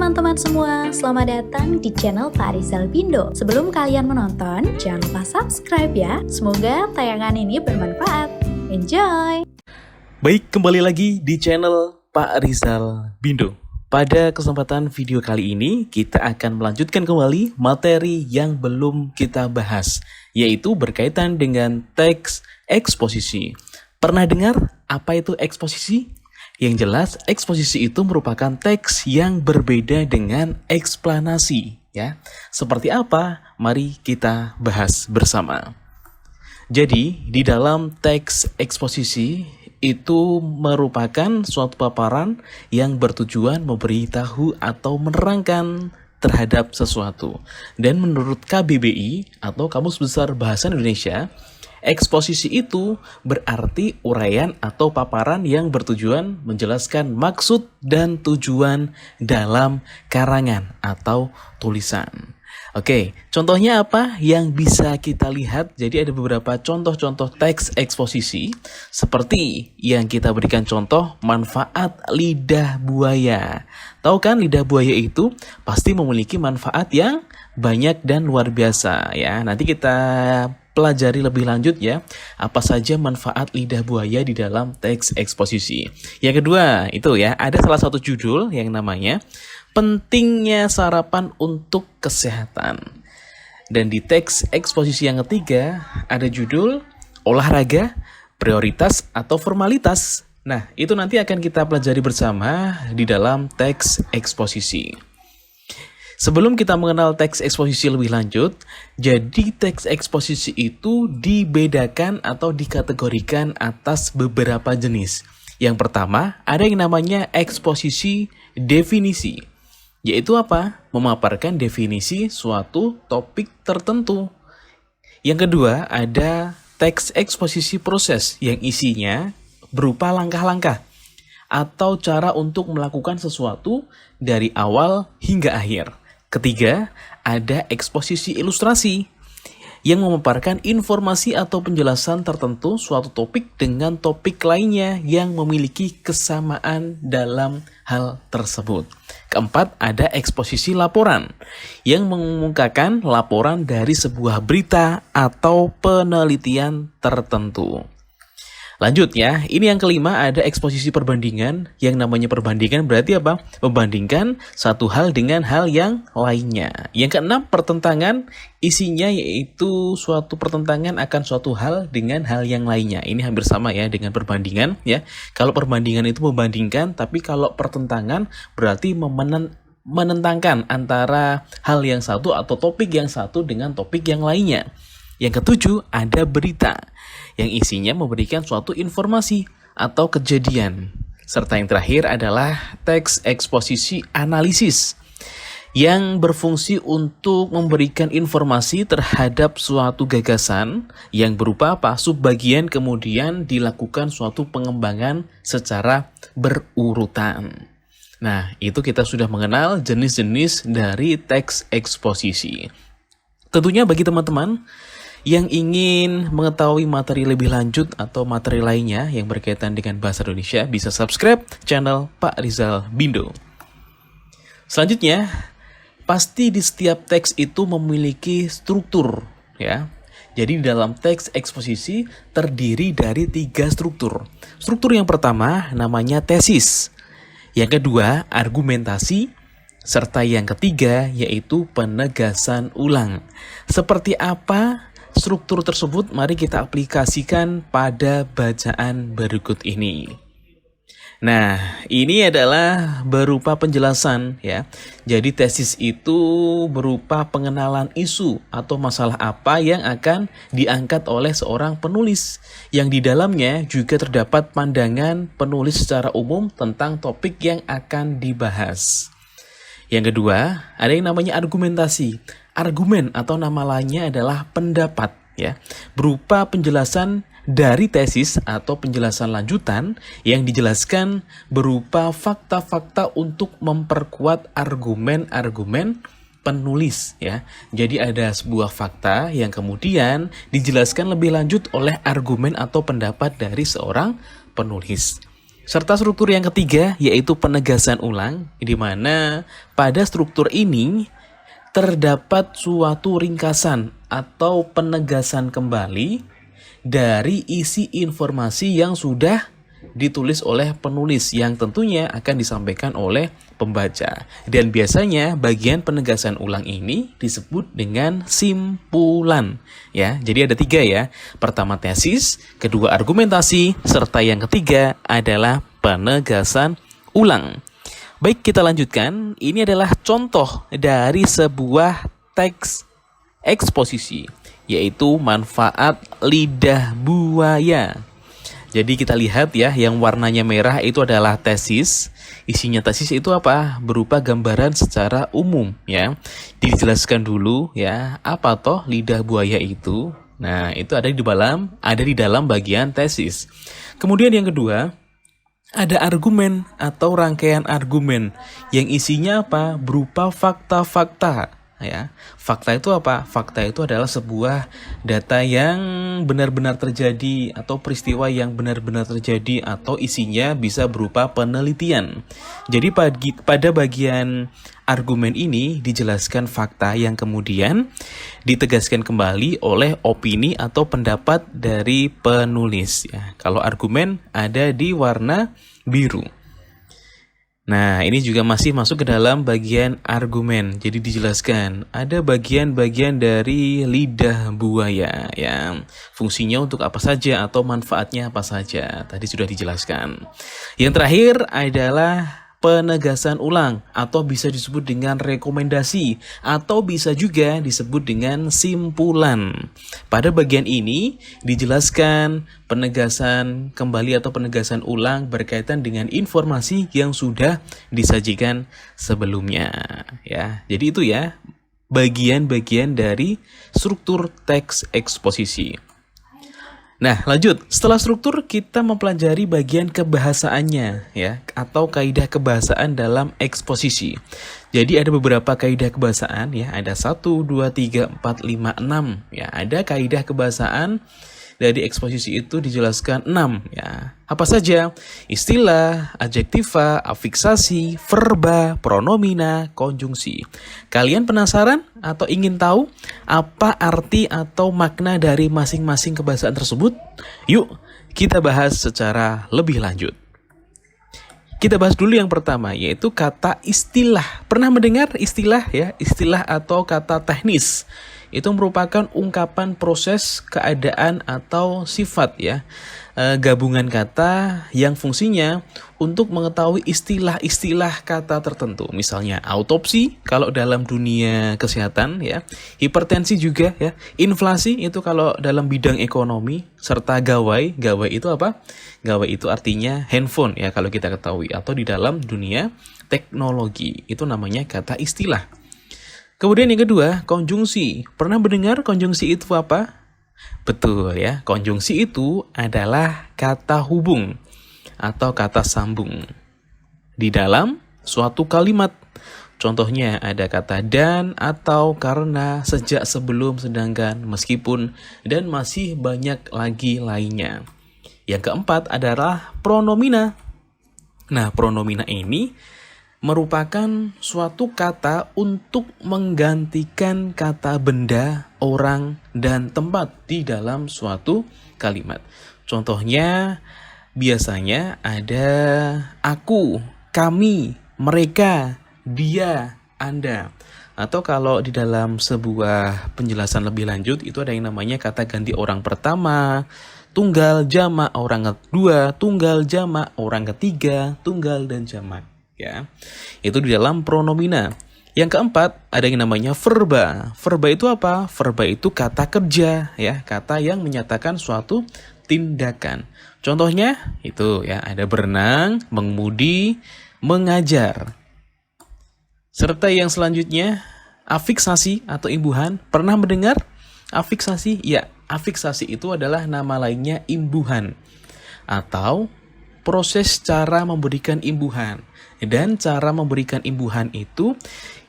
teman-teman semua, selamat datang di channel Pak Rizal Bindo. Sebelum kalian menonton, jangan lupa subscribe ya. Semoga tayangan ini bermanfaat. Enjoy! Baik, kembali lagi di channel Pak Rizal Bindo. Pada kesempatan video kali ini, kita akan melanjutkan kembali materi yang belum kita bahas, yaitu berkaitan dengan teks eksposisi. Pernah dengar apa itu eksposisi? Yang jelas, eksposisi itu merupakan teks yang berbeda dengan eksplanasi, ya. Seperti apa? Mari kita bahas bersama. Jadi, di dalam teks eksposisi itu merupakan suatu paparan yang bertujuan memberitahu atau menerangkan terhadap sesuatu. Dan menurut KBBI atau Kamus Besar Bahasa Indonesia, eksposisi itu berarti uraian atau paparan yang bertujuan menjelaskan maksud dan tujuan dalam karangan atau tulisan. Oke, contohnya apa yang bisa kita lihat? Jadi ada beberapa contoh-contoh teks eksposisi seperti yang kita berikan contoh manfaat lidah buaya. Tahu kan lidah buaya itu pasti memiliki manfaat yang banyak dan luar biasa ya. Nanti kita pelajari lebih lanjut ya, apa saja manfaat lidah buaya di dalam teks eksposisi. Yang kedua, itu ya, ada salah satu judul yang namanya pentingnya sarapan untuk kesehatan. Dan di teks eksposisi yang ketiga, ada judul olahraga, prioritas atau formalitas. Nah, itu nanti akan kita pelajari bersama di dalam teks eksposisi. Sebelum kita mengenal teks eksposisi lebih lanjut, jadi teks eksposisi itu dibedakan atau dikategorikan atas beberapa jenis. Yang pertama, ada yang namanya eksposisi definisi. Yaitu apa? Memaparkan definisi suatu topik tertentu. Yang kedua, ada teks eksposisi proses yang isinya berupa langkah-langkah atau cara untuk melakukan sesuatu dari awal hingga akhir. Ketiga, ada eksposisi ilustrasi yang memaparkan informasi atau penjelasan tertentu suatu topik dengan topik lainnya yang memiliki kesamaan dalam hal tersebut. Keempat, ada eksposisi laporan yang mengemukakan laporan dari sebuah berita atau penelitian tertentu. Lanjut ya, ini yang kelima ada eksposisi perbandingan. Yang namanya perbandingan berarti apa? Membandingkan satu hal dengan hal yang lainnya. Yang keenam, pertentangan, isinya yaitu suatu pertentangan akan suatu hal dengan hal yang lainnya. Ini hampir sama ya dengan perbandingan ya. Kalau perbandingan itu membandingkan, tapi kalau pertentangan berarti menentangkan antara hal yang satu atau topik yang satu dengan topik yang lainnya. Yang ketujuh, ada berita yang isinya memberikan suatu informasi atau kejadian. Serta yang terakhir adalah teks eksposisi analisis yang berfungsi untuk memberikan informasi terhadap suatu gagasan yang berupa apa? Subbagian kemudian dilakukan suatu pengembangan secara berurutan. Nah, itu kita sudah mengenal jenis-jenis dari teks eksposisi. Tentunya bagi teman-teman yang ingin mengetahui materi lebih lanjut atau materi lainnya yang berkaitan dengan bahasa Indonesia, bisa subscribe channel Pak Rizal Bindo. Selanjutnya, pasti di setiap teks itu memiliki struktur ya. Jadi di dalam teks eksposisi terdiri dari 3 struktur. Struktur yang pertama namanya tesis. Yang kedua, argumentasi. Serta yang ketiga yaitu penegasan ulang. Seperti apa struktur tersebut? Mari kita aplikasikan pada bacaan berikut ini. Nah, ini adalah berupa penjelasan ya. Jadi tesis itu berupa pengenalan isu atau masalah apa yang akan diangkat oleh seorang penulis, yang di dalamnya juga terdapat pandangan penulis secara umum tentang topik yang akan dibahas. Yang kedua, ada yang namanya argumentasi. Argumen atau nama lainnya adalah pendapat ya, berupa penjelasan dari tesis atau penjelasan lanjutan yang dijelaskan berupa fakta-fakta untuk memperkuat argumen-argumen penulis ya. Jadi ada sebuah fakta yang kemudian dijelaskan lebih lanjut oleh argumen atau pendapat dari seorang penulis. Serta struktur yang ketiga yaitu penegasan ulang, di mana pada struktur ini terdapat suatu ringkasan atau penegasan kembali dari isi informasi yang sudah ditulis oleh penulis yang tentunya akan disampaikan oleh pembaca. Dan biasanya bagian penegasan ulang ini disebut dengan simpulan. Ya, jadi ada 3 ya. Pertama tesis, kedua argumentasi, serta yang ketiga adalah penegasan ulang. Baik, kita lanjutkan. Ini adalah contoh dari sebuah teks eksposisi, yaitu manfaat lidah buaya. Jadi kita lihat ya, yang warnanya merah itu adalah tesis. Isinya tesis itu apa? Berupa gambaran secara umum ya. Dijelaskan dulu ya, apa toh lidah buaya itu? Nah, itu ada di dalam bagian tesis. Kemudian yang kedua, ada argumen atau rangkaian argumen yang isinya apa? Berupa fakta-fakta ya. Fakta itu apa? Fakta itu adalah sebuah data yang benar-benar terjadi atau peristiwa yang benar-benar terjadi atau isinya bisa berupa penelitian. Jadi pada bagian argumen ini dijelaskan fakta yang kemudian ditegaskan kembali oleh opini atau pendapat dari penulis ya. Kalau argumen ada di warna biru. Nah, ini juga masih masuk ke dalam bagian argumen. Jadi dijelaskan ada bagian-bagian dari lidah buaya ya. Fungsinya untuk apa saja atau manfaatnya apa saja. Tadi sudah dijelaskan. Yang terakhir adalah penegasan ulang atau bisa disebut dengan rekomendasi atau bisa juga disebut dengan simpulan. Pada bagian ini dijelaskan penegasan kembali atau penegasan ulang berkaitan dengan informasi yang sudah disajikan sebelumnya ya. Jadi itu ya bagian-bagian dari struktur teks eksposisi. Nah, lanjut. Setelah struktur, kita mempelajari bagian kebahasaannya ya, atau kaidah kebahasaan dalam eksposisi. Jadi ada beberapa kaidah kebahasaan ya, ada 1, 2, 3, 4, 5, 6 ya. Ada kaidah kebahasaan dari eksposisi itu dijelaskan 6 ya. Apa saja? Istilah, adjektiva, afiksasi, verba, pronomina, konjungsi. Kalian penasaran atau ingin tahu apa arti atau makna dari masing-masing kebahasaan tersebut? Yuk, kita bahas secara lebih lanjut. Kita bahas dulu yang pertama, yaitu kata istilah. Pernah mendengar istilah ya? Istilah atau kata teknis. Itu merupakan ungkapan proses, keadaan, atau sifat ya. Gabungan kata yang fungsinya untuk mengetahui istilah-istilah kata tertentu. Misalnya autopsi kalau dalam dunia kesehatan ya. Hipertensi juga ya. Inflasi itu kalau dalam bidang ekonomi. Serta gawai. Gawai itu apa? Gawai itu artinya handphone ya kalau kita ketahui. Atau di dalam dunia teknologi. Itu namanya kata istilah. Kemudian yang kedua, konjungsi. Pernah mendengar konjungsi itu apa? Betul ya, konjungsi itu adalah kata hubung atau kata sambung di dalam suatu kalimat. Contohnya ada kata dan, atau, karena, sejak, sebelum, sedangkan, meskipun, dan masih banyak lagi lainnya. Yang keempat adalah pronomina. Nah, pronomina ini merupakan suatu kata untuk menggantikan kata benda, orang, dan tempat di dalam suatu kalimat. Contohnya biasanya ada aku, kami, mereka, dia, Anda. Atau kalau di dalam sebuah penjelasan lebih lanjut itu ada yang namanya kata ganti orang pertama, tunggal, jamak, orang kedua, tunggal, jamak, orang ketiga, tunggal, dan jamak. Ya, itu di dalam pronomina. Yang keempat ada yang namanya verba. Verba itu apa? Verba itu kata kerja ya, kata yang menyatakan suatu tindakan. Contohnya itu ya, ada berenang, mengemudi, mengajar. Serta yang selanjutnya afiksasi atau imbuhan. Pernah mendengar afiksasi? Ya, afiksasi itu adalah nama lainnya imbuhan atau proses cara memberikan imbuhan. Dan cara memberikan imbuhan itu,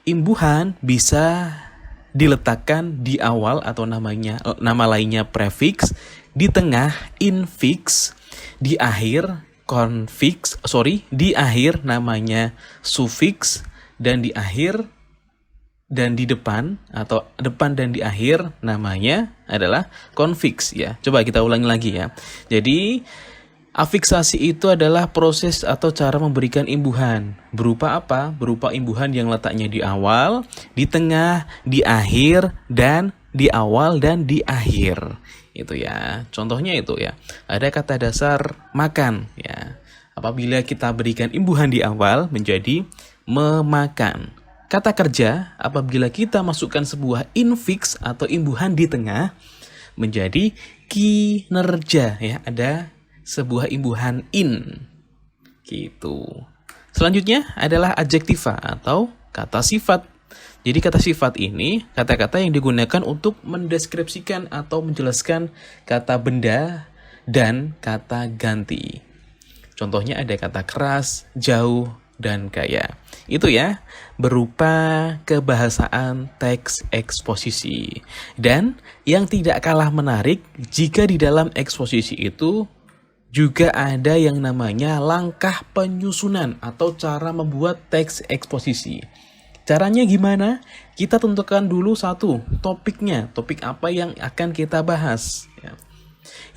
imbuhan bisa diletakkan di awal atau nama lainnya prefix, di tengah infix, di akhir di akhir namanya sufiks, dan di akhir dan di depan atau depan dan di akhir namanya adalah konfiks ya. Coba kita ulangi lagi ya. Jadi afiksasi itu adalah proses atau cara memberikan imbuhan. Berupa apa? Berupa imbuhan yang letaknya di awal, di tengah, di akhir, dan di awal dan di akhir. Itu ya. Contohnya itu ya. Ada kata dasar makan ya. Apabila kita berikan imbuhan di awal menjadi memakan. Kata kerja, apabila kita masukkan sebuah infiks atau imbuhan di tengah, menjadi kinerja ya, ada sebuah imbuhan in. Gitu. Selanjutnya adalah adjektiva atau kata sifat. Jadi kata sifat ini kata-kata yang digunakan untuk mendeskripsikan atau menjelaskan kata benda dan kata ganti. Contohnya ada kata keras, jauh, dan kaya. Itu ya, berupa kebahasaan teks eksposisi. Dan yang tidak kalah menarik, jika di dalam eksposisi itu juga ada yang namanya langkah penyusunan atau cara membuat teks eksposisi. Caranya gimana? Kita tentukan dulu satu, topiknya. Topik apa yang akan kita bahas.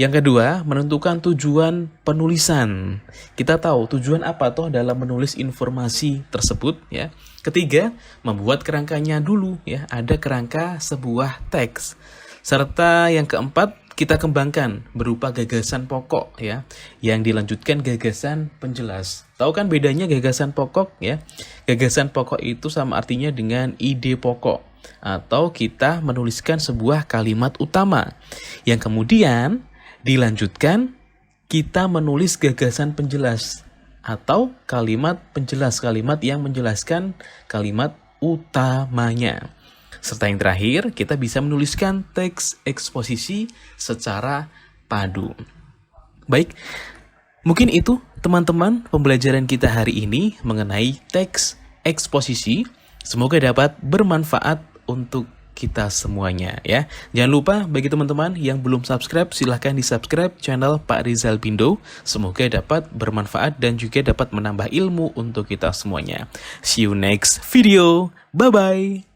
Yang kedua, menentukan tujuan penulisan. Kita tahu tujuan apa toh dalam menulis informasi tersebut ya. Ketiga, membuat kerangkanya dulu ya. Ada kerangka sebuah teks. Serta yang keempat, kita kembangkan berupa gagasan pokok ya, yang dilanjutkan gagasan penjelas. Tahu kan bedanya gagasan pokok ya? Gagasan pokok itu sama artinya dengan ide pokok, atau kita menuliskan sebuah kalimat utama yang kemudian dilanjutkan kita menulis gagasan penjelas atau kalimat penjelas, kalimat yang menjelaskan kalimat utamanya. Serta yang terakhir, kita bisa menuliskan teks eksposisi secara padu. Baik, mungkin itu teman-teman pembelajaran kita hari ini mengenai teks eksposisi. Semoga dapat bermanfaat untuk kita semuanya ya. Jangan lupa bagi teman-teman yang belum subscribe, silahkan di subscribe channel Pak Rizal Bindo. Semoga dapat bermanfaat dan juga dapat menambah ilmu untuk kita semuanya. See you next video. Bye-bye.